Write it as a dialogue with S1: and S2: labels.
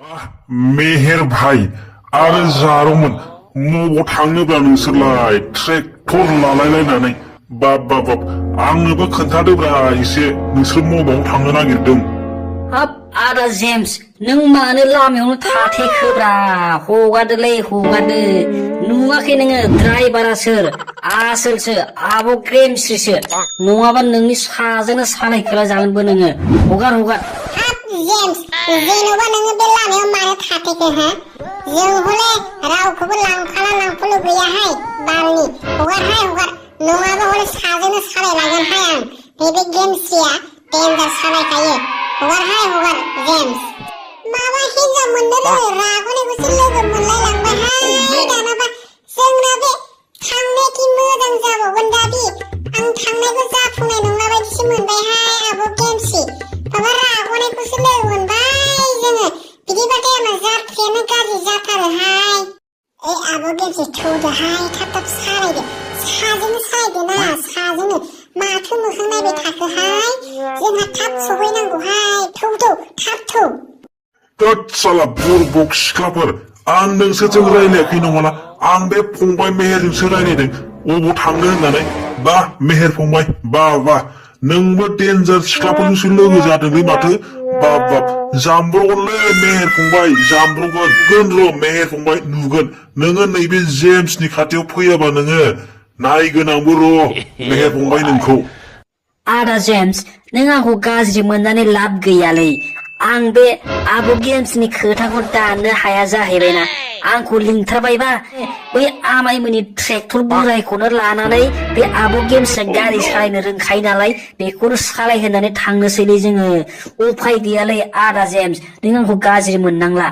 S1: मेहेर भाई आरो जारौमोन मबाव थांनोब्ला नोंसोरलाय ट्रेक्टर लालायलायनानै बाब आंनोबो खोन्थादोब्रा एसे नोंसोर मबाव थांनो नागिरदों।
S2: हाब आदा जेम्स नों मानो लामायावनो थाथेखोब्रा हगारदोलै हगारदो नुवाखै नोङो ड्राइभारा सोर आसोलसो आब' ग्रेमस्रिसो नङाबा नोंनि साजोंनो सालायखोला जागोनबो नोङो हगार हगार।
S3: हाब जेम्स जेन'बा नोङो बे लामायाव मानो थाथेखो हा जों हले रावखौबो लांफाला लांफालु गैयाहाय बालनि हगारहाय हगार नङाबा हले साजोंनो सालायलांगोनहाय आं नैबे गेमस्रिया देन्जार सालायखायो हगारहाय हगार जेम्स। माबा हिनजाव मोननो रोङै राग'नायखौसो लोगो मोनलायलांबायहाय दानाबा जोंना बे थांनाय कि मोजां जाबावगोन दाबि आं थांनायखौ जाफुंनाय नंला बायदिसो मोनबायहाय आब' गेमस्रि माबा राग'नायखौसो लोगो मोनबाय जोङो बिदिबाथाय आंना जाथ्रायानो गाज्रि जाथारोहाय। ओइ आब' गेमस्रि थौदोहाय थाब थाब सालायदो साजोंनो सालायदो ना साजोंनो माथो मोखां नायबाय थाखोहाय जोंहा थाब सहैनांगौहाय थौ थाब थौ।
S1: थोद साला बुरबक सिख्लाफोर आं नोंसोरजों रायलायाखै नङाला आं बे फंबाय मेहेरजोंसो रायलायदों अबाव थांनो होननानै। बा मेहेर फंबाय बा नोंबो डेन्जार सिख्लाफोरजोंसो लोगो जादोंलै माथो बाब जामब्रगोनलै मेहेर फंबाय जामब्रगोन र' मेहेर फंबाय नुगोन नोङो नैबे जेम्सनि खाथियाव फैयाबा नोङो नायगोन आंबो र' मेहेर फंबाय नोंखौ।
S2: आदा जेम्स नों आंखौ गाज्रि मोननानै लाब गैयालै आं बे आब' गेम्सनि खोथाखौ दाननो हाया जाहैबायना आंखौ लिंथारबायबा बै आमायमोननि ट्रेक्टर बोरायखौनो लानानै बे आब' गेम्सआ गारि सालायनो रोंखायो नालाय बेखौनो सालायहोनानै थांनोसैलै जोङो उफाय गैयालै आदा जेम्स नों आंखौ गाज्रि मोननांला।